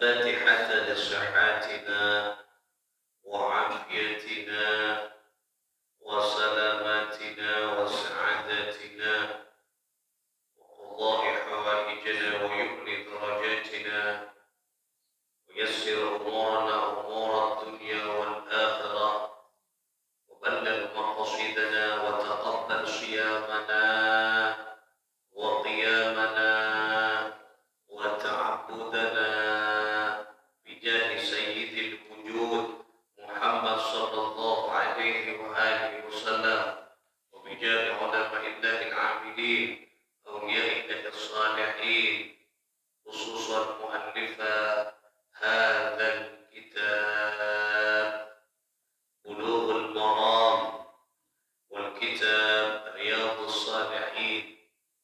الفاتحة لصحاتنا وعافيتنا وسلامتنا وسعادتنا وقضاء حوائجنا ويمن درجاتنا ويسر أمورنا أمور الدنيا والآخرة وبلغ مقاصدنا وتقبل صيامنا وقيامنا وتعبدنا بجاه سيد الوجود محمد صلى الله عليه وآله وسلم وبجاه علماء الله العاملين أولياء الله الصالحين خصوصا مؤلفا هذا الكتاب بلوغ المرام والكتاب رياض الصالحين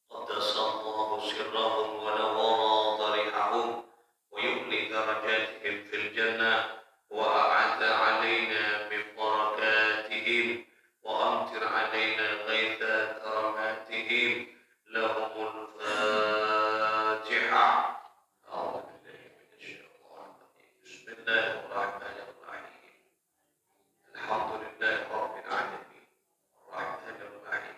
قدس الله سرهم ونور ضريحهم ويبلي درجاتهم في الجنة وأعد علينا من بركاتهم وأمطر علينا غيث كراماتهم لهم الفاتحة. أعوذ بالله من الشيطان الرجيم. بسم الله الرحمن الرحيم. الحمد لله رب العالمين الرحمن الرحيم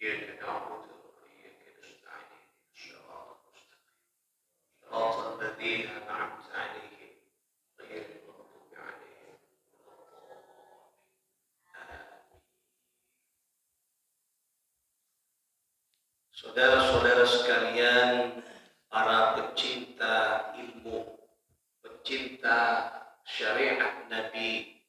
إياك نعبد وإياك نستعين صراط المستقيم صراط الذين أنعمت عليهم غير المغضوب عليهم ولا الضالين. Saudara-saudara sekalian, para pecinta ilmu, pecinta syariat Nabi,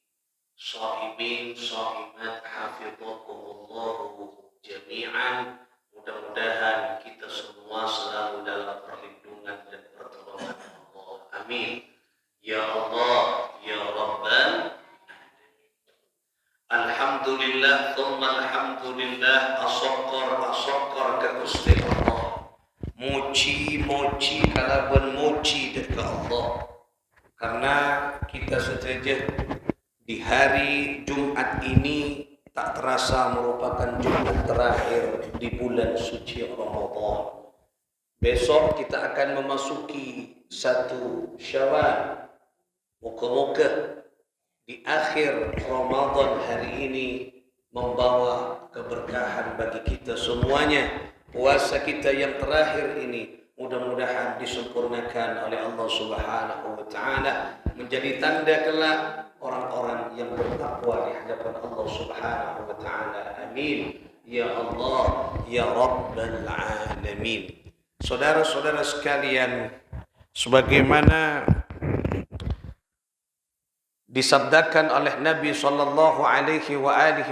shaimin, shaimat, hafidhakumullahu jami'an. Mudah-mudahan kita semua selalu dalam perlindungan dan pertolongan Allah. Amin. Ya Allah, ya Rabbal. Alhamdulillah, thumma alhamdulillah, asokor ke Gusti Allah. Muji kalaban muji ke Allah. Karena kita saja di hari Jumat ini tak terasa merupakan Jumat terakhir di bulan suci Ramadan. Besok kita akan memasuki 1 Syawal. Moga-moga di akhir Ramadan hari ini membawa keberkahan bagi kita semuanya. Puasa kita yang terakhir ini mudah-mudahan disempurnakan oleh Allah Subhanahu wa taala menjadi tanda kelak orang-orang yang bertakwa di hadapan Allah Subhanahu wa taala. Amin. Ya Allah, ya Rabbal alamin. Saudara-saudara sekalian, sebagaimana disabdakan oleh Nabi sallallahu alaihi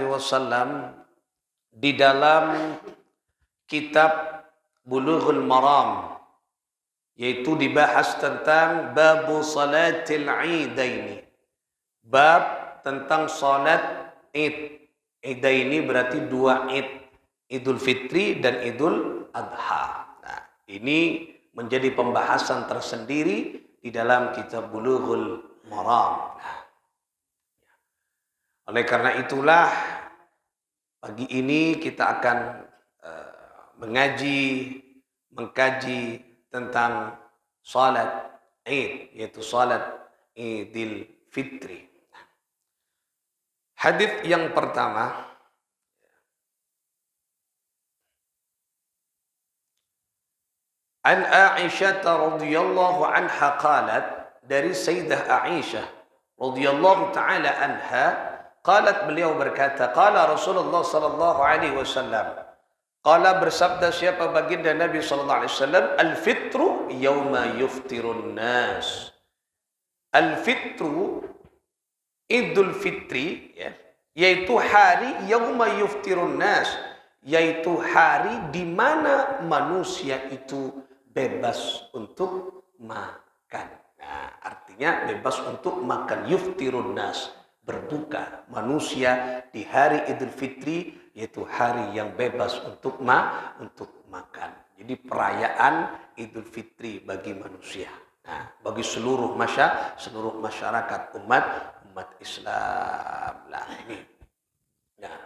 wasallam di dalam kitab Bulughul Maram, yaitu dibahas tentang babu salatil idaini, bab tentang salat id. Idaini berarti 2 id, Idul Fitri dan Idul Adha. Nah, ini menjadi pembahasan tersendiri di dalam kitab Bulughul Maram. Nah, oleh karena itulah pagi ini kita akan mengkaji tentang salat Id, yaitu salat Idul Fitri. Hadis yang pertama An Aisyah radhiyallahu anha qalat, dari Sayyidah Aisyah radhiyallahu taala anha, qalat, beliau berkata, qala Rasulullah sallallahu alaihi wasallam, qala bersabda siapa baginda Nabi sallallahu alaihi wasallam, al-fitru yauma yuftirun nas. Al-fitru, Idul Fitri, ya, yaitu hari yauma yuftirun nas, yaitu hari di mana manusia itu bebas untuk makan. Nah, artinya bebas untuk makan. Yuftirun nas, berbuka manusia di hari Idul Fitri, yaitu hari yang bebas untuk makan. Jadi perayaan Idul Fitri bagi manusia. Nah, bagi seluruh masyarakat umat Islam lah ini. Nah,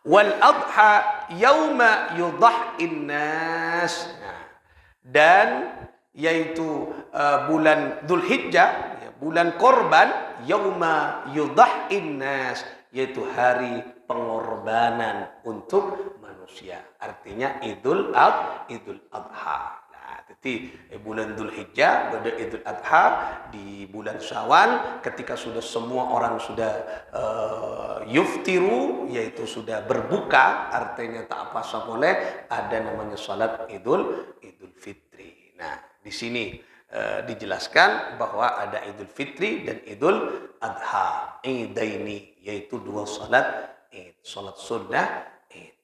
wal adha yauma yudha'in nas. Nah, dan yaitu bulan Dzulhijjah, ya, bulan korban, yauma yudha'in nas, yaitu hari pengorbanan untuk manusia. Artinya Idul Adha. Jadi bulan Dzulhijjah, pada Idul Adha, di bulan Syawal, ketika sudah semua orang sudah yuftiru, yaitu sudah berbuka, artinya tak puasa boleh, ada namanya salat Idul Fitri. Nah, di sini dijelaskan bahwa ada Idul Fitri dan Idul Adha, Idaini, yaitu dua salat Id, salat sunnah Id.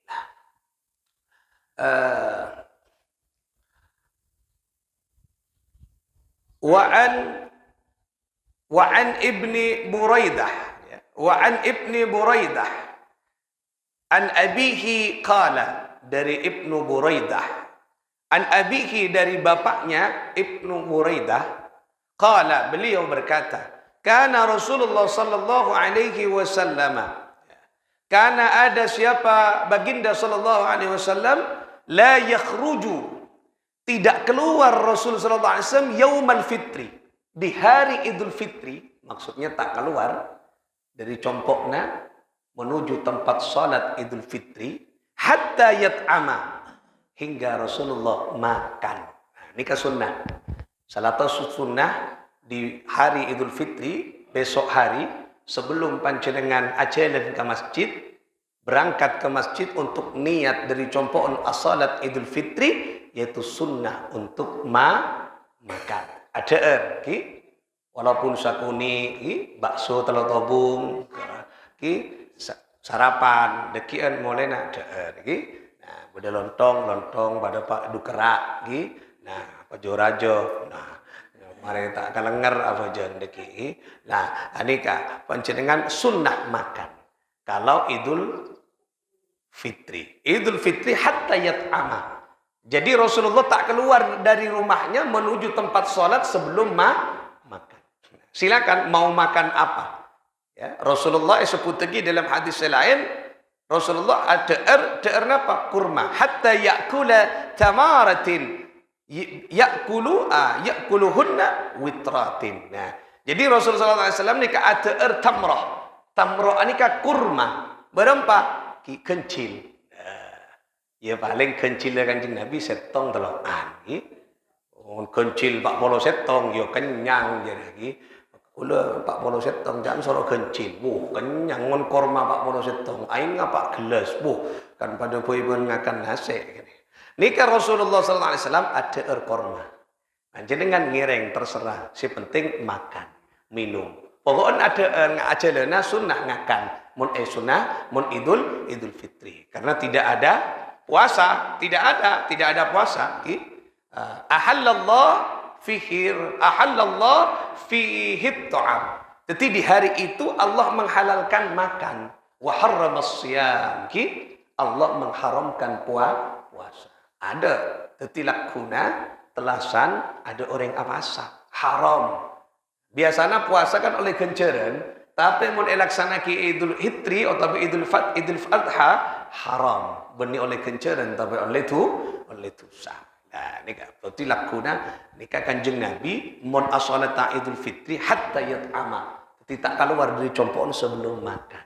Wa'an ibni Buraidah, wa'an ibni Buraidah, an abihi qala, dari Ibnu Buraidah, an abihi, dari bapaknya Ibnu Buraidah, qala, beliau berkata, kana Rasulullah sallallahu alaihi wasallam, karena ada siapa baginda sallallahu alaihi wasallam, la yakhruju, tidak keluar Rasul sallallahu alaihi wasallam yaumal fitri, di hari Idul Fitri, maksudnya tak keluar dari compoknya menuju tempat salat Idul Fitri, hatta yat'ama, hingga Rasulullah makan. Nah, ini ke sunnah. Salah satu sunnah di hari Idul Fitri, besok hari sebelum panjenengan ajelen ke masjid, berangkat ke masjid untuk niat dari compokan as-salat Idul Fitri, yaitu sunnah untuk makan. Ada walaupun sakuni bakso telur tobung, sarapan dekian mulai nak ada nah pada lontong pada pak dukerak nah apa jorajo, nah mari tak kalenger apa jan deki. Nah anika panjenengan sunnah makan kalau Idul Fitri hatta yat'ama. Jadi Rasulullah tak keluar dari rumahnya menuju tempat sholat sebelum makan. Silakan mau makan apa. Ya, Rasulullah sebut lagi dalam hadis lain, Rasulullah ada apa? Kurma. Hatta ya'kula tamaratin ya'kuluhunna witratin. Nah, jadi Rasulullah SAW ni ada tamrah. Tamrah ni kurma. Berapa? Kencil. Ya paling kencil Kanjeng Nabi setong telokan. Kencil 40 setong yo kenyang jadi lagi. Kula 40 setong jangan soro kencil. Kenyang ngon korma 40 setong. Aing ngapa gelas. Kan pada poe-poe ngakan nasi gini. Nika Rasulullah sallallahu alaihi wasallam ada korma. Panjenengan ngireng terserah, si penting makan, minum. Pokoknya ada ajalana sunnah ngakan. Mun sunnah, mun Idul Fitri. Karena tidak ada puasa, tidak ada puasa. Ahallallah fihi ta'am. Jadi di hari itu Allah menghalalkan makan. Wa harramas siyam. Allah mengharamkan puasa. Ada tetilak guna telasan, ada orang puasa haram. Biasanya puasa kan oleh genceran, tapi mun elaksana ki Idul Fitri atau Idul Adha haram. Beni oleh genceran tapi oleh dosa. Nah, ini berarti lakuna nikah Kanjeng Nabi mon as-salata Idul Fitri hatta yat'ama. Tidak keluar dari compokan sebelum makan.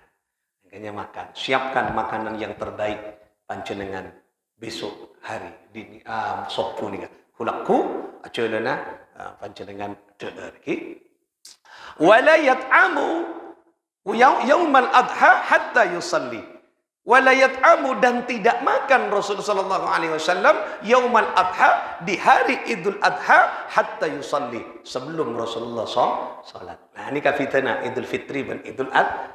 Makanya makan, siapkan makanan yang terbaik panjenengan besok hari di Sabtu nika. Kulakku ajeulana panjenengan deueur iki. Wala yat'amu yaumal adha hatta yusalli. Wala yat'amu, dan tidak makan Rasulullah sallallahu alaihi wasallam yaumal adha, di hari Idul Adha, hatta yusalli, sebelum Rasulullah salat. Nah ini kafitana Idul Fitri dan Idul Adha.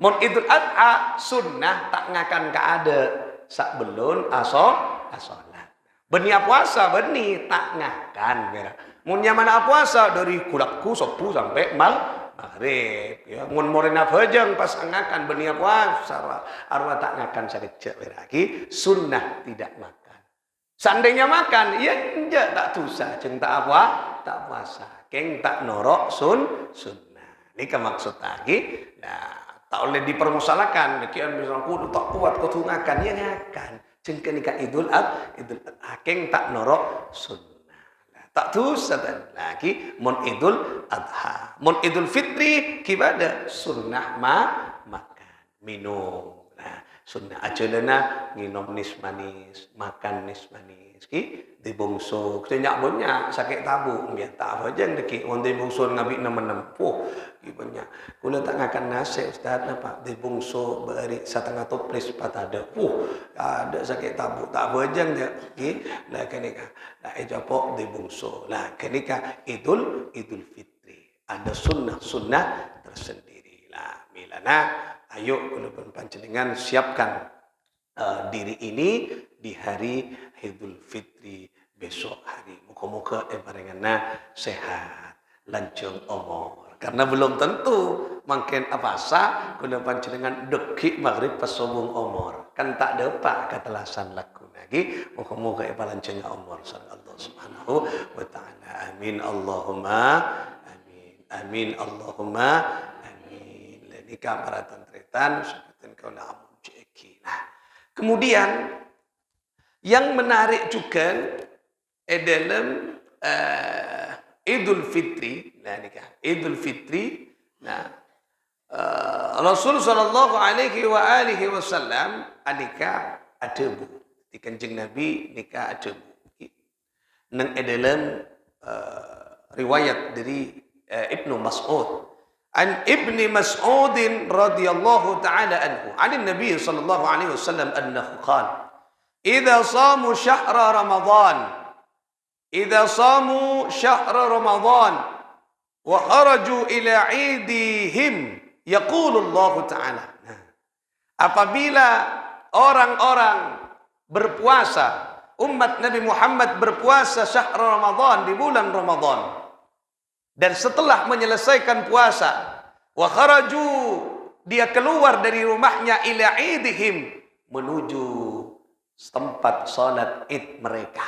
Mun Idul Adha sunnah tak ngakan ada sak belum asolat. Beni puasa beni tak ngakan kira. Mun nyaman puasa dari kulakku sopu sampai maghrib ya. Mun morena bajang pas ngakan beni puasa arwah tak ngakan sakejak lagi sunnah tidak makan. Seandainya makan ya enggak tak dosa jeung tak puasa. Keng tak norok sunnah. Ini maksud lagi. Nah, tak oleh dipermusalakan. Dekian misalnya kudu tak kuat kudu ngakan ya ngakan. Jeung kenika Idul Adha keng tak norok sunnah. Tak tusatan lagi mon Idul Adha. Mon Idul Fitri kipada sunnah makan, minum. Nah, sunnah ajalana nginom nis manis, makan nis manis. Ki di bungsu, kenyak banyak sakit tabuk biar tak apa jeng deki. On di bungsu ngabi nama puh, ki banyak. Kula tak ngakan nasi ustaz napa di bungsu beri setengah toples patada. Ada sakit tabuk tak apa jeng dia. Ki lah kenika. Lah ejapok di bungsu. Lah kenika Idul Fitri. Ada sunnah tersendiri. Lah milana ayo kula pun panjenengan siapkan diri ini di hari Idul Fitri besok hari. Muka-muka barengana sehat, lancung umur. Karena belum tentu makin apasa kula panjenengan dekik maghrib pas sobung umur. Kan tak dapat katelasan laku lagi. Muka-muka lancung umur sallallahu subhanahu wa ta'ala. Amin Allahumma amin. Amin Allahumma amin. Nikah para tantretan seperti kau nak ceki. Nah, kemudian yang menarik juga dalam Idul Fitri, nah nikah Idul Fitri, nah Rasul sallallahu alaihi wasallam nikah adebu. Di Kanjeng Nabi nikah adebu. Nang dalam riwayat dari Ibnu Mas'ud. An Ibni Mas'ud radhiyallahu ta'ala anhu. An Nabi sallallahu alaihi wasallam annahu qala إذا صاموا شهر رمضان وخرجوا إلى عيدهم يقول الله تعالى. Apabila orang-orang berpuasa, umat Nabi Muhammad berpuasa syahr Ramadan, di bulan Ramadan, dan setelah menyelesaikan puasa, wa kharaju, dia keluar dari rumahnya ila idihim, menuju tempat salat id mereka.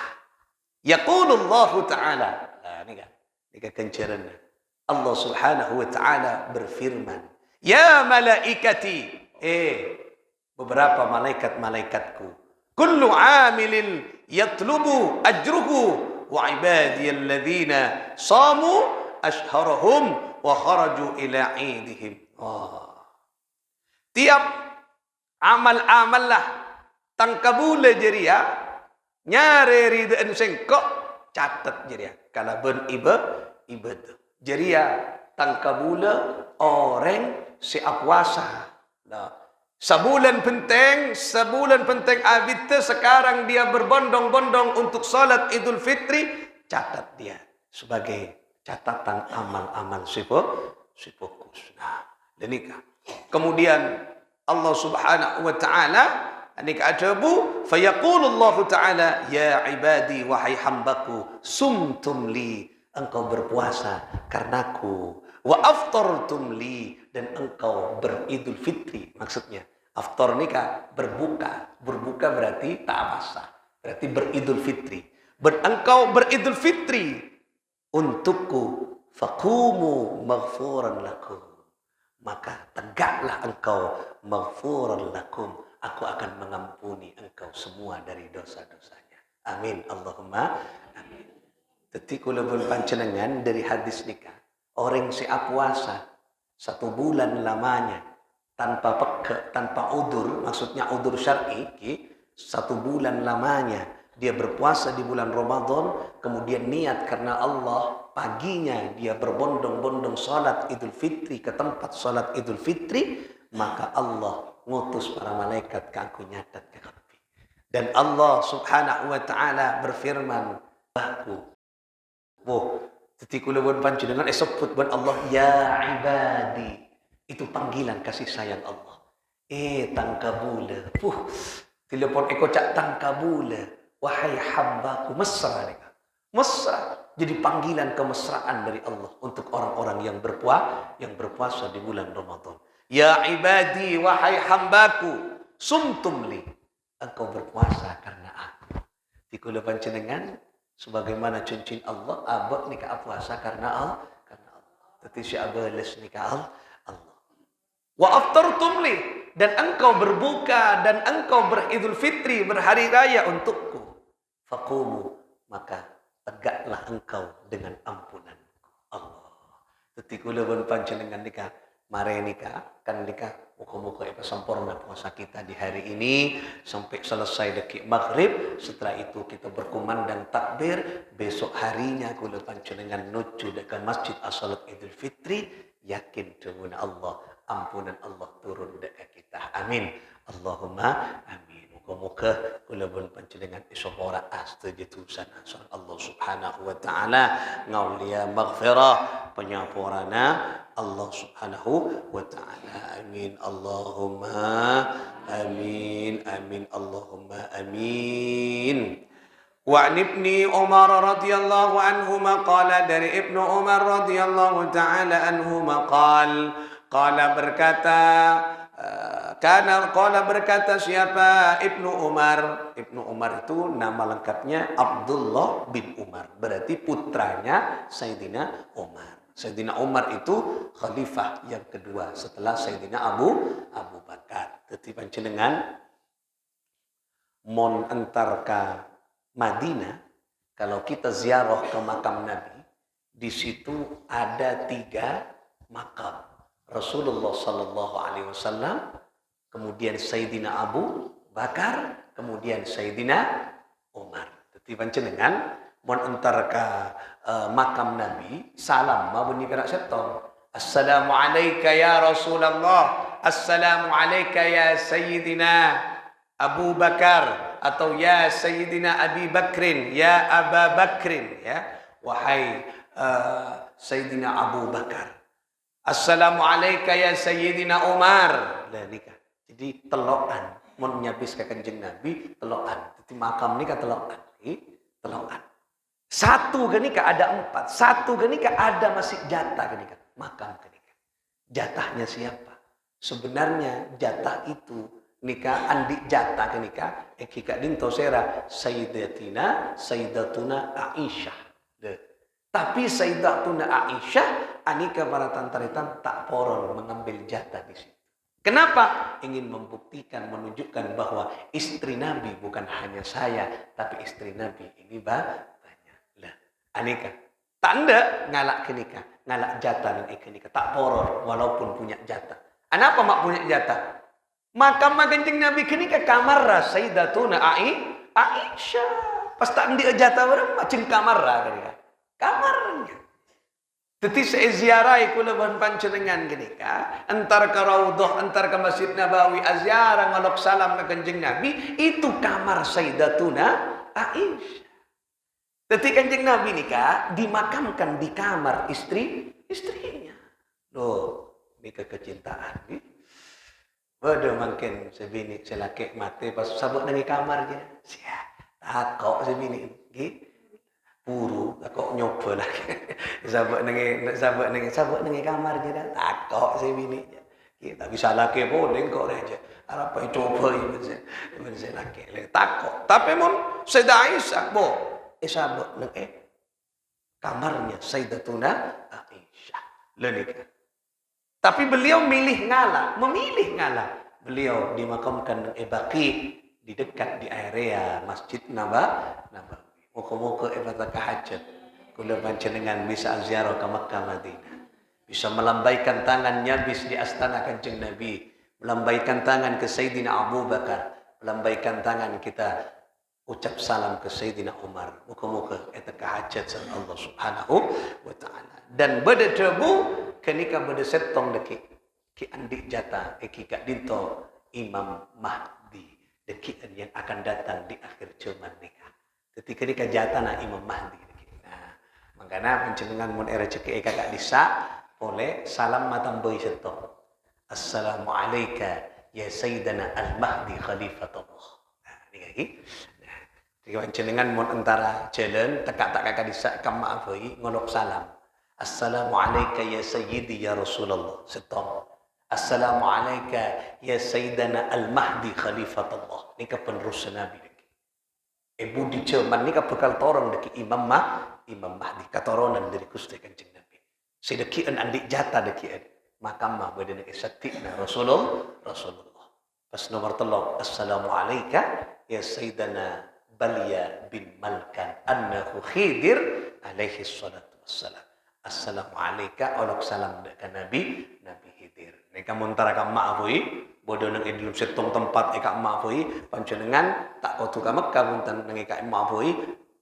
Yaqulullahu ta'ala. Nah, ini kan kencaran. Allah Subhanahu wa ta'ala berfirman, "Ya malaikati," beberapa malaikat-malaikatku, "kullu 'amilin yatlubu ajruhu wa 'ibadiyalladzina shamu ashharahum wa kharaju ila 'idihim." Tiap amal-amal lah tangkabule jeria nyare ridaan sengkok catat jeria kalau ben ibad jeria tangkabule orang seapuasa. Nah, sebulan penting abite sekarang dia berbondong-bondong untuk salat Idul Fitri, catat dia sebagai catatan amal-amal sifokus. Nah, denika. Kemudian Allah Subhanahu wa ta'ala anika ajabu fayaqulullahu ta'ala, "Ya ibadi, wahai hambaku, sumtum li, engkau berpuasa karenaku, wa aftartum li, dan engkau beridul fitri." Maksudnya aftar nikah berbuka berarti tak puasa, berarti beridul fitri. Engkau beridul fitri untukku, faqumu maghfuran lakum, maka tegaklah engkau maghfuran lakum, aku akan mengampuni engkau semua dari dosa-dosanya. Amin Allahumma amin. Jadi kula pun panjenengan dari hadis nikah, orang siap puasa 1 bulan lamanya tanpa peke, tanpa udur, maksudnya udur syar'i, 1 bulan lamanya dia berpuasa di bulan Ramadan, kemudian niat karena Allah, paginya dia berbondong-bondong salat Idul Fitri ke tempat salat Idul Fitri, maka Allah ngutus para malaikat ke aku nyatat ke kapi. Dan Allah Subhanahu wa ta'ala berfirman, "Aku ketika ulun panjenengan sebut ban Allah, ya ibadi." Itu panggilan kasih sayang Allah. Tangkabula. Telepon eko cak tangkabula. Wahai hambaku, mesra mereka. Mesra. Jadi panggilan kemesraan dari Allah untuk orang-orang yang berpuasa di bulan Ramadan. Ya ibadi, wahai hambaku, sumtum li, engkau berpuasa karena aku. Dikula panjenengan sebagaimana cincin Allah, abak nikah puasa karena Allah. Tetapi si abalas nikah Allah. Wa aftartum li, dan engkau berbuka dan engkau beridul fitri, berhari raya untukku. Faqumu, maka tegaklah hendaklah engkau dengan ampunan Allah. Tetapi kula pun panjenengan nikah mare nikah kan nikah muka-muka sempurna puasa kita di hari ini sampai selesai dekik maghrib. Setelah itu kita berkumandang takbir. Besok harinya kula panjenengan nuju dekat masjid as-salat Idul Fitri, yakin dengan Allah ampunan Allah turun dekat kita. Amin. Allahumma amin. Muka-muka kula pun panjenengan iso ora astujutusan Allah Subhanahu wa taala ngaulia maghfirah penyapurana Allah Subhanahu wa taala. Amin. Allahumma amin. Amin. Allahumma amin. Wa ibni Umar radhiyallahu anhuma qala, dari Ibnu Umar radhiyallahu taala anhuma qala berkata berkata siapa? Ibnu Umar. Ibnu Umar itu nama lengkapnya Abdullah bin Umar. Berarti putranya Sayyidina Umar. Sayyidina Umar itu khalifah yang kedua setelah Sayyidina Abu Bakar. Jadi panjenengan mon antar ke Madinah, kalau kita ziarah ke makam Nabi, di situ ada 3 makam. Rasulullah sallallahu alaihi wasallam, kemudian Sayyidina Abu Bakar, kemudian Sayyidina Umar. Jadi panjenengan mon antar ke makam Nabi, salam mau bunyi kerak setong. Assalamu alayka ya Rasulullah, assalamu alayka ya Sayyidina Abu Bakar, atau ya Sayyidina Abi Bakrin, ya Aba Bakrin, ya wahai Sayyidina Abu Bakar. Assalamu alayka ya Sayyidina Umar. Lah nikah. Jadi telokan mun nyabis ke Kanjeng Nabi telokan. Jadi makam nikah telokan. Telokan. Satu kenika ada 4. Satu kenika ada masih jatah kenika. Makam kenika. Jatahnya siapa? Sebenarnya jatah itu nikah andi jatah kenika kika dinto sera Sayyidatuna Aisyah. Tapi Sayyidatuna Aisyah anika para tantaritan tak poron mengambil jatah di situ. Kenapa? Ingin membuktikan, menunjukkan bahwa istri Nabi bukan hanya saya, tapi istri Nabi ini banyak. Lah, anika tanda ngalak kenika, ngalak jatah dan kenika tak poron walaupun punya jatah. Kenapa mak punya jatah? Makam Kanjeng Nabi kenika kamar Sayyidatuna Aisyah. Pas tak ndi jatah orang macam kamar kenika. Kamarnya. Jadi saya ziarahi kula panjenengan kenika antar ke Raudhah, antar ke Masjid Nabawi, aziarah ngalok salam ke Kanjeng Nabi, itu kamar Sayyidatuna Aisyah. Jadi Kanjeng Nabi nikah dimakamkan di kamar istrinya. Loh, ini kecintaan nih. Waduh makin sebini selaki mati pas sabuk nengi kamarnya. Sia, takok sebini nggih. Puru takok nyoba lagi. sabuk nengi kamarnya dah takok sebini. Kita bisa laki boleh kok aja. Apa coba ini saya laki takok. Tapi mon Sayyidah Aisyah bo sabuk nengi kamarnya Sayyidatuna Aisyah. Lenika. Tapi beliau memilih ngalah. Beliau dimakamkan Baqi di dekat di area Masjid Nabawi. Muka-muka ibadah hajat. Kula panjenengan bisa ziarah ke Makkah Madinah. Bisa melambaikan tangannya bis di astana Kanjeng Nabi, melambaikan tangan ke Sayyidina Abu Bakar, melambaikan tangan kita ucap salam ke Sayyidina Umar. Muka-muka eta hajat sama Allah Subhanahu wa taala. Dan beda debu kenika beda setong deki ki andik jatah kika dinto Imam Mahdi deki yang akan datang di akhir zaman nikah. Jadi ketika jatah Imam Mahdi. Nah, makanya panjenengan mun era ceki kakak disa oleh salam matamboi setong. Assalamu alayka ya Sayyidina Al-Mahdi Khalifatullah. Nah, ini lagi. Nah, jadi panjenengan mun antara jalan tekak kakak disa kam maafoi ngolok salam. Assalamu alayka ya Sayyidi ya Rasulullah. Setong. Assalamu alayka ya Sayyidina Al-Mahdi Khalifatullah. Ini penerus Nabi. Ibu di Jerman ini bakal torong deki Imam Mahdi katoronan dari Gusti Kanjeng Nabi. Sedekian andik jatah dekian makam mah beda nek satina Rasulullah. Pas nomor 3 Assalamu alayka ya Sayyidina Balya bin Malkan annahu Khidir alaihi salatu wassalam. Assalamualaikum olok salam dekat Nabi Khidir. Nika muntara ka maafui bodoh nang idulum setong tempat eka maafui panjenengan tak kotu ka Mekah punten nang eka maafui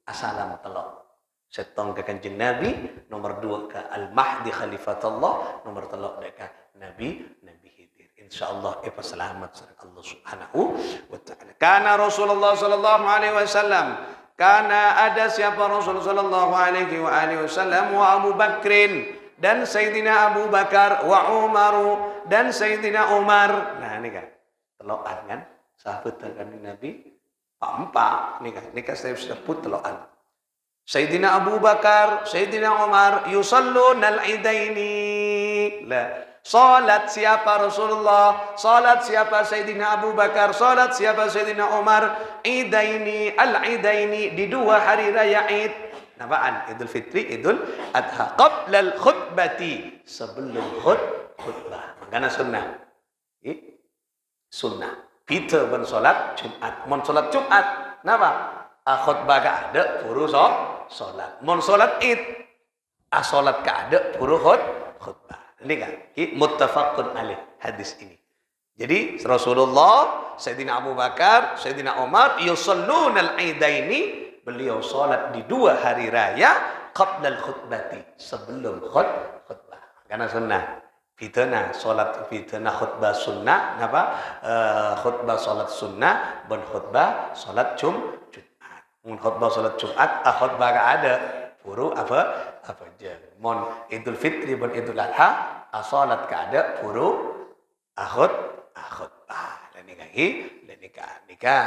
assalam telok. Setong ke Kanjeng Nabi, nomor 2 ke Al-Mahdi Khalifatullah, nomor 3 dekat Nabi Khidir. Insyaallah ipa selamat sareng Allah Subhanahu wa taala. Kana Rasulullah sallallahu alaihi wasallam karena ada siapa Rasul sallallahu alaihi wasallam wa Abu Bakrin dan Sayyidina Abu Bakar wa Umaru dan Sayyidina Umar. Nah ini kan telokan kan sahabat kan Nabi empat ini kan saya sebut telokan. Sayyidina Abu Bakar, Sayyidina Umar yusalluna al-idaini. La salat siapa Rasulullah, salat siapa Sayyidina Abu Bakar, salat siapa Sayyidina Umar, idaini al-idaini di 2 hari raya Id. Napaan? Idul Fitri, Idul Adha. Qabla al-khutbati, sebelum khutbah. Makanya sunnah. Sunnah. Kita ben salat Jumat, mon salat Jumat. Napa? Khutbah ka ada puru salat. Mon salat Id, salat ka ada puru khutbah. Ini kan muttafaqun alaih hadis ini. Jadi Rasulullah, Sayyidina Abu Bakar, Sayyidina Umar yusalluna al-idaini, beliau salat di 2 hari raya qabla al-khutbati, sebelum khutbah. Karena sunnah. Fitnah salat fitnah khutbah sunnah napa? Khutbah salat sunnah ben khutbah salat Jumat. Mun khutbah salat Jumat khutbah ka ada puru apa je. Mon Idul Fitri ben Idul Adha salat ka ada puru khutbah. Nikah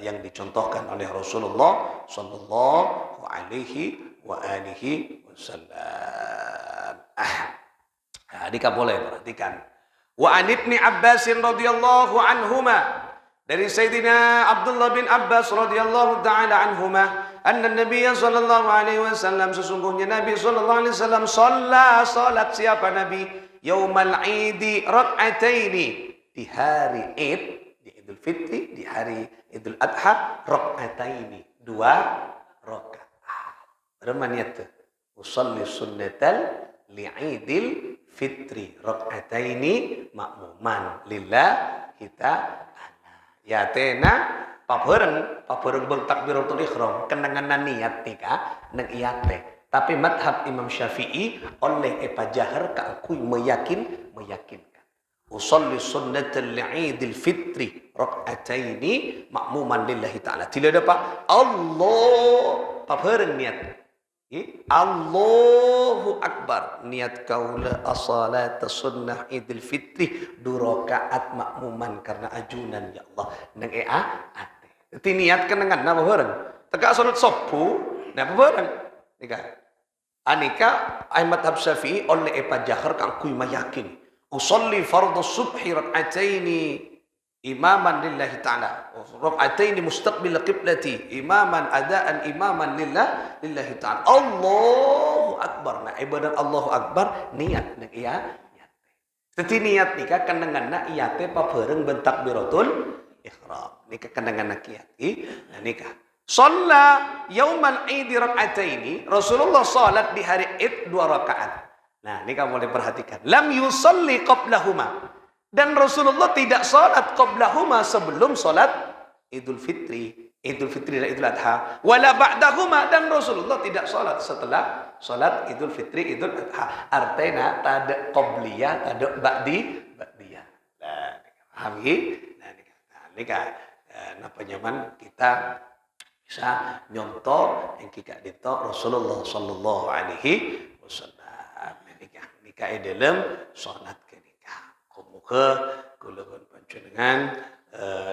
yang dicontohkan oleh Rasulullah sallallahu alaihi wasallam. Nikah boleh perhatikan. Wa an Ibnu Abbas radhiyallahu anhuma, dari Sayyidina Abdullah bin Abbas radhiyallahu taala anhuma, anna Nabi sallallahu alaihi wasallam, sesungguhnya Nabi sallallahu alaihi wasallam salat siapa Nabi yaumal Idi rak'ataini, di hari Id, di Idul Fitri, di hari Idul Adha rak'ataini, 2 rakaat. Berapa niat tuh? Usolli sunnatal li'idil fitri rak'ataini ma'muman lillahi ta'ala. Ya tena pabareng bel takbiratul ihram kenangan niat nikah nang iyate. Tapi madhab Imam Syafi'i oleh epajahar kaakui meyakinkan. Usolli sunnatal li'idil fitri rak'ataini ma'muman lillahi ta'ala. Tidak ada pak Allah pabareng niat. Allahu Akbar, niat kaula as-salat sunnah Idul Fitri 2 rakaat makmuman karena ajunan ya Allah nang ate. Dadi niat kenangan napa bareng. Teka salat subuh napa bareng. Anika Ahmad Syafi'i oleh epajahar kang kuy mayakin. Usolli fardhu subhi rak'ataini imaman lillahi ta'ala, rak'ataini mustaqbil qiblati imaman adaan imaman lillahi ta'ala. Allahu Akbar. Nah ibadat Allahu Akbar niat nang iya. Dadi niat nikah kenanganna iyate pabareng ben takbiratul ihram. Nikah kenanganna kiat. Nah nikah shalla yaumal Id rak'ataini, Rasulullah salat di hari Id 2 rakaat. Nah nikah boleh perhatikan. Lam yusalli qablahuma, dan Rasulullah tidak salat qablahuma, sebelum salat Idul Fitri dan Idul Adha. Wala ba'dahuma, dan Rasulullah tidak salat setelah salat Idul Fitri, Idul Adha. Artinya tada qabliyah, tada ba'diyah. Nah, paham ya? Nah, napa nyaman kita bisa nyontoh yang kita dito Rasulullah sallallahu alaihi wasallam. Nikah dalam salat ke nikah. Muka kula panjenengan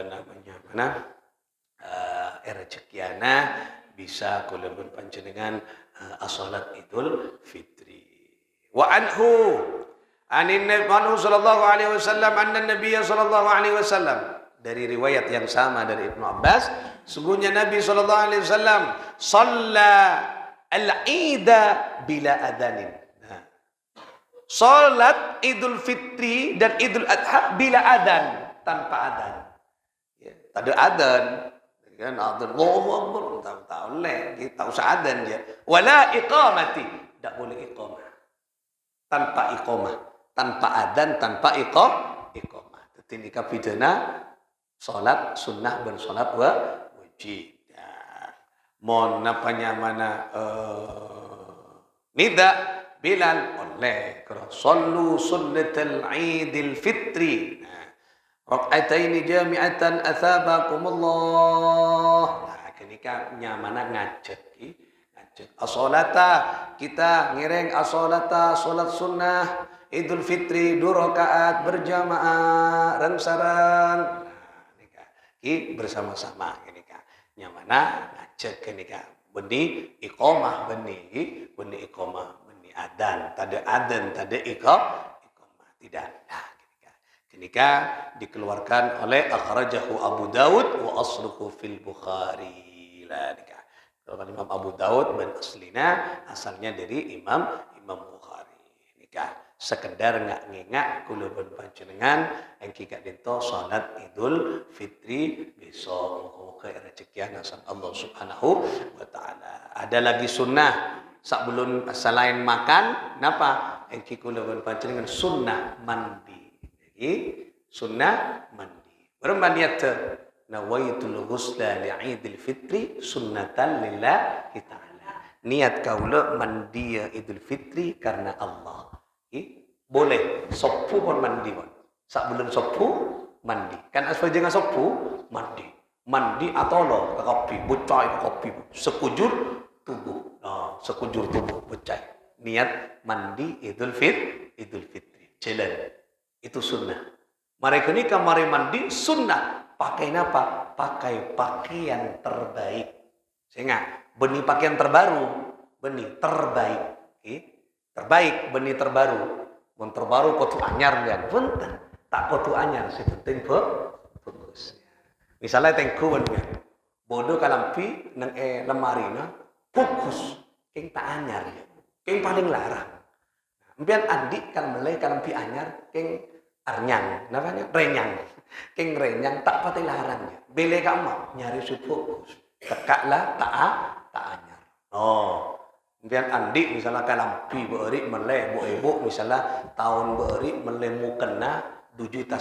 namanya mana rezekiana bisa kula panjenengan salat Idul Fitri. Wa anhu anin Nabi sallallahu alaihi wasallam anna Nabi sallallahu alaihi wasallam, dari riwayat yang sama dari Ibnu Abbas, sungguhnya Nabi sallallahu alaihi wasallam shalla al-ida bila adanin. Salat Idul Fitri dan Idul Adha bila adan, tanpa adan. Ya, tak ada adan. Kan Allahu Akbar tahu leh kita usah adzan je. Wala iqamati, tak boleh iqamah. Tanpa iqamah, tanpa adzan, tanpa iqamah. Ini kapidana salat sunnah dan salat wajib. Mon apanya mana nida Bilal oleh sallu sunnatal Idul Fitri. Rak'ataini jami'atan athabakumullah. Nah, kenika nyamana ngajak as-salata kita ngiring as-salata salat sunnah Idul Fitri 2 rakaat berjamaah reng-sareng. Nah, nika ki bersama-sama kenika nyamana ngajak kenika benih iqamah benih iqamah benih adzan tade adzan tade iqamah tidak. Nah, ketika dikeluarkan oleh akhrajahu Abu Daud wa asluhu fil Bukhari. Lah nika. Kalau Imam Abu Daud dan aslina asalnya dari Imam Bukhari. Nika sekedar ngak kula pun panjenengan engki gak dento salat Idul Fitri besok muga rezekian asal Allah Subhanahu wa taala. Ada lagi sunnah sebelum selain makan napa engki kula pun panjenengan sunnah mandi. Sunnah mandi. Bermaniat nawaitul ghusla li'idil fitri sunnatan lillahi ta'ala. Niat kaula mandi Idul Fitri karena Allah. Boleh sopu pun mandi pun. Sak bulan sopu mandi. Kan asal jangan sopu mandi. Mandi atau lo kopi, bucai kopi sekujur tubuh. Nah, sekujur tubuh bucai. Niat mandi Idul Fitri. Jalan. Itu sunnah. Mereka ni kamari mandi sunnah. Pakai apa? Pakai pakaian terbaik. Sehingga benih pakaian terbaru, benih terbaik. Terbaik benih terbaru. Mun terbaru kotu anyar lian. Punten. Tak kotu anyar si penting bagus. Misalnya tengku kan. Bodoh kalampi nang lemari na fokus. Keng tak anyar ya. Keng paling larang. Mbian adik kan melai kalampi anyar keng arnyang, namanya renyang. Keng renyang tak pati larang ya. Bele kamu nyari fokus. Tekaklah tak anyar. Oh, kemudian andi misalnya kalampi beuri meleh bu ibu misalnya tahun beuri meleh mukena 2,5 juta.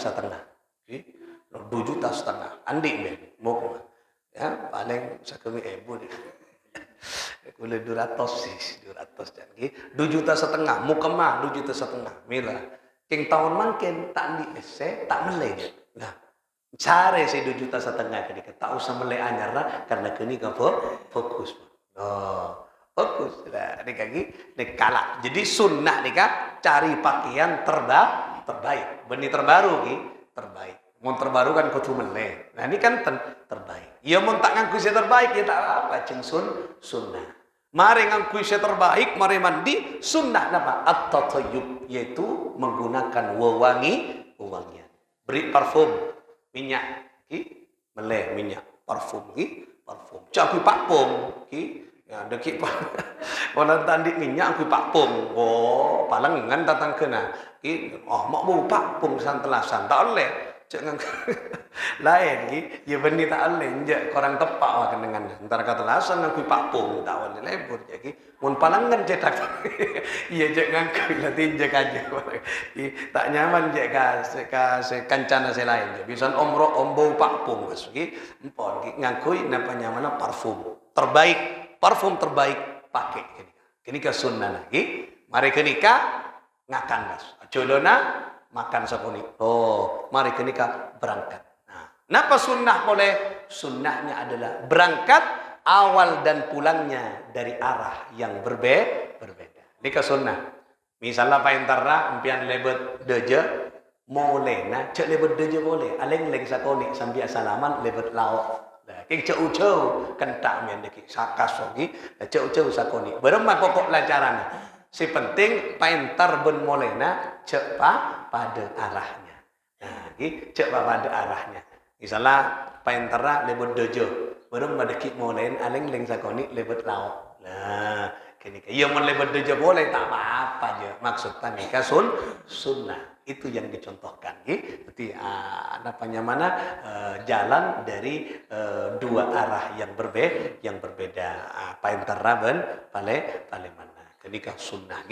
2,5 juta. Andi men muk ya paling sakemi ibu deh. Kule 200 dan ki 2,5 juta mukema 2,5 juta mila. King tahun mangken tak andi ese tak meleh. Nah, cari si 2,5 juta kenika tak usah meleh anyar karena kini ka fokus. Oh, fokus lah nika ki nek kalah. Jadi sunnah nika cari pakaian terbaik, benih terbaru ki terbaik. Mun terbaru kan kudu meleh. Nah ini kan terbaik. Ya mun tak nganggo terbaik ya tak apa cing sunnah. Mari nganggo terbaik, mari mandi sunnah napa? At-tatayyub yaitu menggunakan wewangian. Beri parfum, minyak ki meleh minyak parfum ki parfum. Cakup parfum ki ya deki orang tandi minyak aku parfum. Oh, palengan datang kena ki oh mak bau parfum santelasan tak oleh. Jangan lain ki ya benih tak alin je korang tepak wah kenangan antara kata lasan aku pakpung tak wani lebur jadi mun palangan cetak iya je ngangku latin je aja tak nyaman je ka kancana selain je bisa ombo pakpung ki empon ki ngangku napa nyamana parfum terbaik pakai kini ka sunnah lagi mari kenika ngakan mas jolona makan sakuni. Oh, mari kenika berangkat. Nah, napa sunnah boleh? Sunnahnya adalah berangkat awal dan pulangnya dari arah yang berbeda. Nika sunnah. Misalnya paintara empian lebet deje molena, cek lebet deje boleh. Aleng-leng sakoni sambil salaman lebet lauk. Nah, keng ceu-ceu kentak mian deki sakas sogi, ceu-ceu sakoni. Beremah pokok lancaran. Si penting paintar ben molena cek pada arahnya. Nah, cek pada arahnya. Misalnya paintara lebet dojo, baru madeki molen aleng leng sakoni lebet lauk. Nah, kenika iya mon lebet dojo boleh tak apa-apa aja. Maksudnya nikah sunnah itu yang dicontohkan. Berarti jalan dari dua arah yang berbeda. Paintaraban pale mana. Kenika sunnah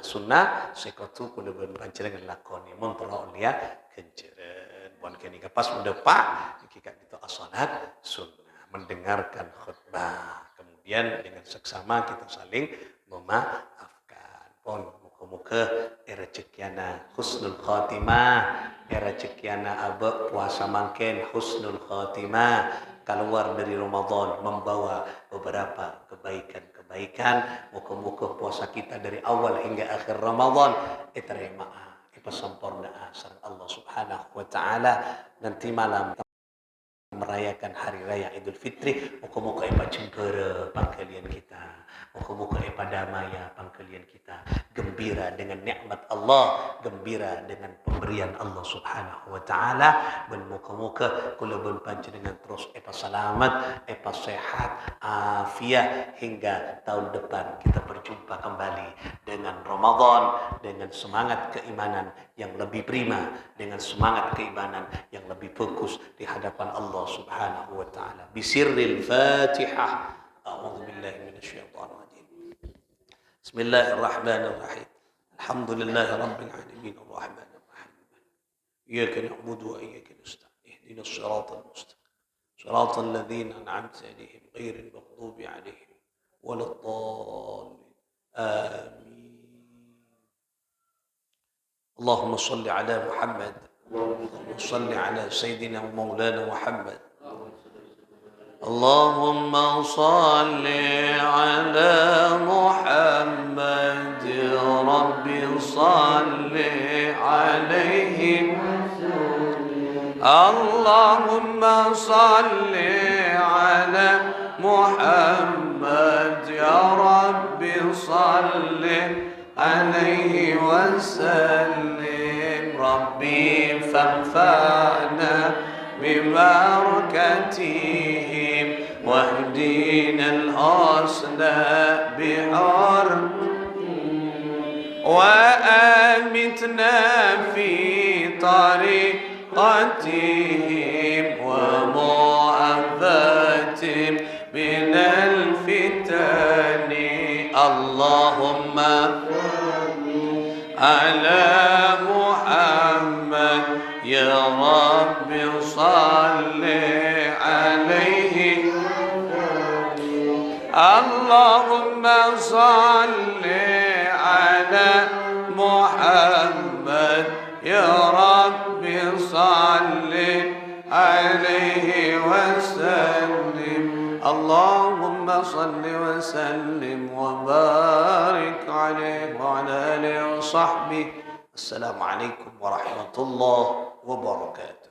sunnah sekotu kuleban pancenengan lakoni montoro lia kenceren. Buan kenika pas udah pak kika itu as-salat sunnah mendengarkan khutbah. Kemudian dengan seksama kita saling memaafkan. Pon muka-muka rezekiana husnul khatimah, rezekiana abe puasa mangken husnul khatimah, keluar dari Ramadan membawa beberapa kebaikan. Muka-muka puasa kita dari awal hingga akhir Ramadan terima sempurna sareng Allah Subhanahu wa taala. Nanti malam merayakan hari raya Idul Fitri, muka-muka cembera pangkalian kita, muka-muka damaya pangkalian kita, gembira dengan nikmat Allah, gembira dengan pemberian Allah Subhanahu wa taala, dan muka-muka kula pun panjenengan terus selamat, sehat, afiat hingga tahun depan kita berjumpa kembali dengan Ramadan, dengan semangat keimanan yang lebih prima, dengan semangat keimanan yang lebih fokus di hadapan Allah Subhanahu wa taala. Bisirril Fatihah. A'udzu billahi minasyaitonir rajim. Bismillahirrahmanirrahim. Alhamdulillahi rabbil alamin arrahmanir rahim. Iyyaka na'budu wa iyyaka nasta'in. Ihdinas siratal mustaqim. Siratal ladzina an'amta 'alaihim ghairil maghdubi 'alaihim waladdallin. Amin. Allahumma shalli 'ala Muhammad. اللهم صل على سيدنا ومولانا محمد. اللهم صل على محمد رب صل عليه. اللهم صل على محمد يا رب صل عليه وسلم. ربي فانفعنا ببركتهم واهدنا الحسنى بحرمتهم وأمتنا في طريقتهم ومعافاتهم من الفتن. اللهم على محمد يا رب صل عليه. اللهم صل على محمد يا رب صل عليه وسلم. اللهم صل وسلم وبارك عليه وعلى آله وصحبه. السلام عليكم ورحمة الله وبركاته.